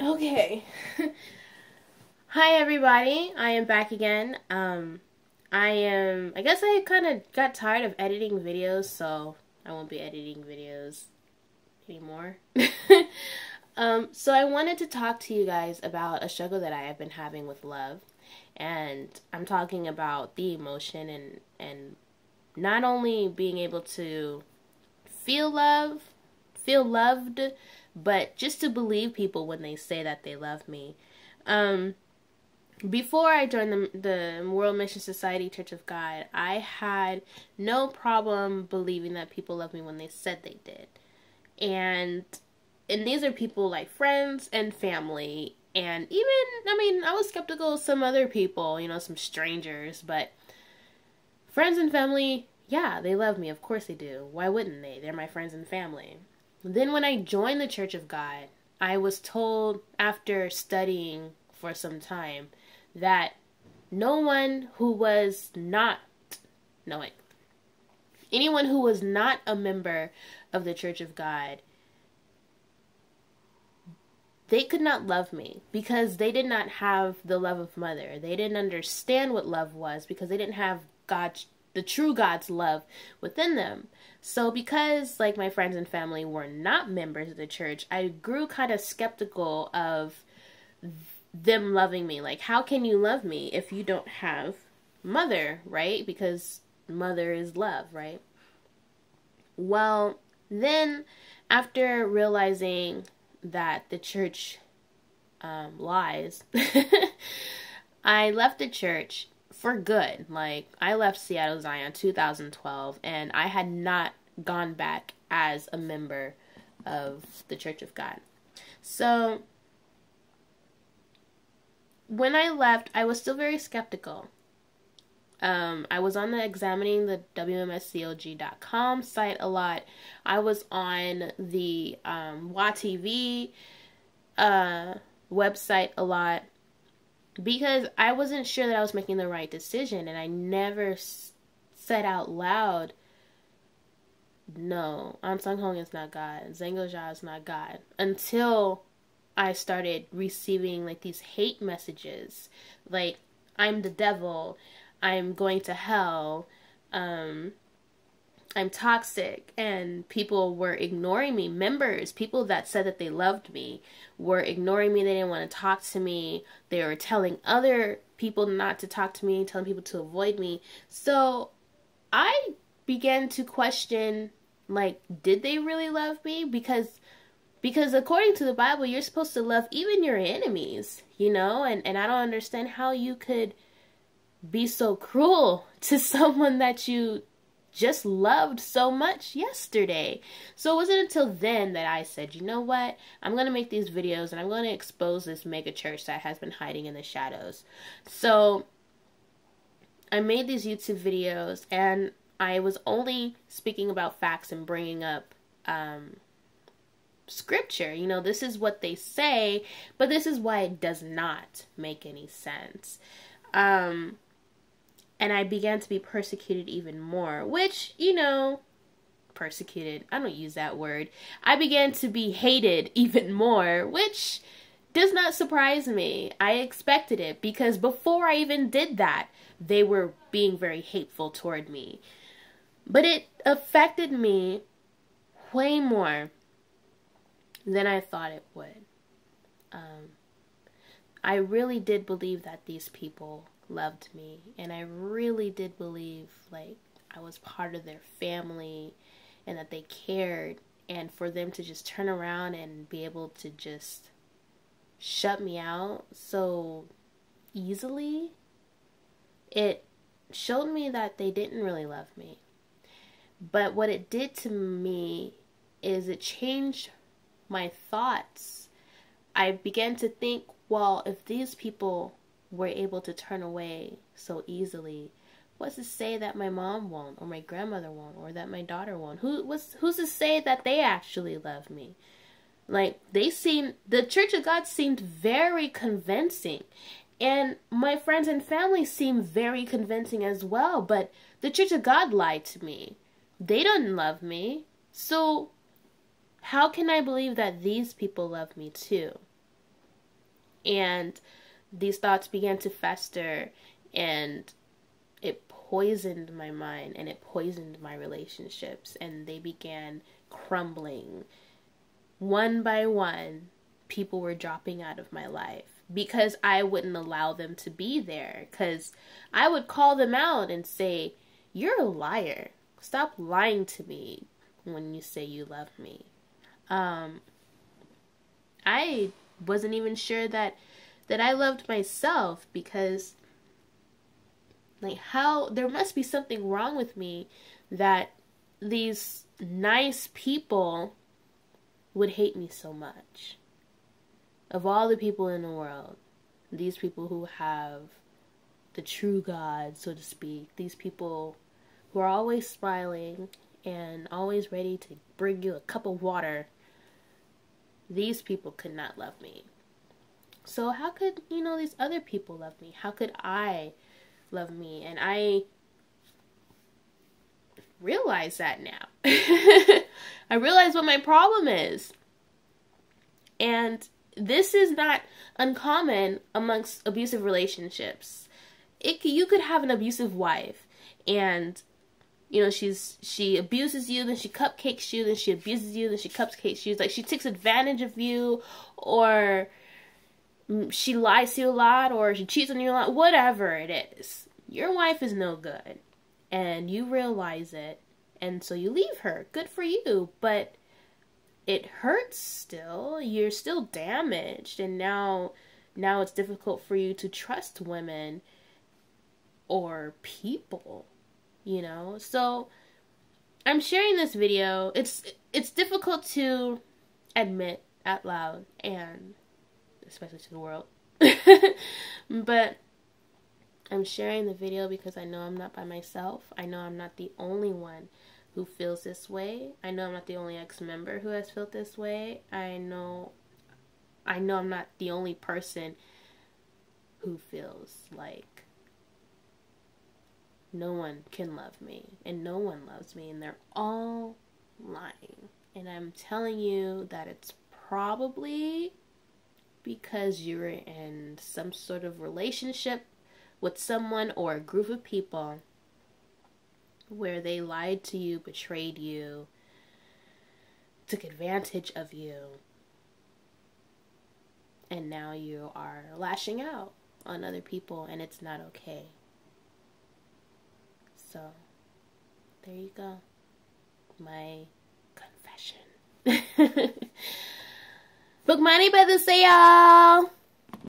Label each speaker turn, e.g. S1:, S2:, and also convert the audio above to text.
S1: Okay. Hi everybody. I am back again. I guess I kind of got tired of editing videos, so I won't be editing videos anymore. So I wanted to talk to you guys about a struggle that I have been having with love. And I'm talking about the emotion and not only being able to feel loved, but just to believe people when they say that they love me. Before I joined the World Mission Society Church of God, I had no problem believing that people loved me when they said they did. And these are people like friends and family, and even, I was skeptical of some other people, some strangers, but friends and family, yeah, they love me. Of course they do. Why wouldn't they? They're my friends and family. Then when I joined the Church of God, I was told after studying for some time that anyone who was not a member of the Church of God, they could not love me because they did not have the love of mother. They didn't understand what love was because they didn't have the true God's love within them. So because like my friends and family were not members of the church, I grew kind of skeptical of them loving me. Like, how can you love me if you don't have mother, right? Because mother is love, right? Well, then after realizing that the church lies, I left the church for good. Like, I left Seattle Zion 2012, and I had not gone back as a member of the Church of God. So when I left, I was still very skeptical. I was on examining the WMSCOG.com site a lot. I was on the WATV website a lot because I wasn't sure that I was making the right decision, and I never said out loud, no, Ahn Sung-Hong is not God, Zhang Guozhou is not God, until I started receiving like these hate messages, like, I'm the devil, I'm going to hell, I'm toxic, and people were ignoring me. People that said that they loved me were ignoring me. They didn't want to talk to me. They were telling other people not to talk to me, telling people to avoid me. So I began to question, like, did they really love me? Because according to the Bible, you're supposed to love even your enemies, and I don't understand how you could be so cruel to someone that you just loved so much yesterday. So it wasn't until then that I said, you know what, I'm going to make these videos and I'm going to expose this mega church that has been hiding in the shadows. So I made these YouTube videos, and I was only speaking about facts and bringing up scripture. This is what they say, but this is why it does not make any sense. And I began to be persecuted even more, which, persecuted, I don't use that word. I began to be hated even more, which does not surprise me. I expected it because before I even did that, they were being very hateful toward me. But it affected me way more than I thought it would. I really did believe that these people loved me, and I really did believe like I was part of their family and that they cared, and for them to just turn around and be able to just shut me out so easily, it showed me that they didn't really love me. But what it did to me is it changed my thoughts. I began to think, well, if these people were able to turn away so easily, what's to say that my mom won't, or my grandmother won't, or that my daughter won't? Who's to say that they actually love me? Like, the Church of God seemed very convincing, and my friends and family seemed very convincing as well, but the Church of God lied to me. They didn't love me, so how can I believe that these people love me too? And these thoughts began to fester, and it poisoned my mind, and it poisoned my relationships, and they began crumbling. One by one, people were dropping out of my life because I wouldn't allow them to be there, because I would call them out and say, "You're a liar. Stop lying to me when you say you love me." I wasn't even sure that I loved myself, because like, how there must be something wrong with me that these nice people would hate me so much. Of all the people in the world, these people who have the true God, so to speak, these people who are always smiling and always ready to bring you a cup of water, these people could not love me. So how could, these other people love me? How could I love me? And I realize that now. I realize what my problem is. And this is not uncommon amongst abusive relationships. You could have an abusive wife, and she abuses you, then she cupcakes you, then she abuses you, then she cupcakes you. It's like she takes advantage of you, or she lies to you a lot, or she cheats on you a lot, whatever it is. Your wife is no good, and you realize it, and so you leave her. Good for you, but it hurts still. You're still damaged, and now it's difficult for you to trust women or people, So I'm sharing this video. It's difficult to admit out loud, and especially to the world. But I'm sharing the video because I know I'm not by myself. I know I'm not the only one who feels this way. I know I'm not the only ex-member who has felt this way. I know I'm not the only person who feels like no one can love me, and no one loves me, and they're all lying. And I'm telling you that it's probably because you're in some sort of relationship with someone or a group of people where they lied to you, betrayed you, took advantage of you, and now you are lashing out on other people, and it's not okay. So, there you go. My confession. Book money by the sale.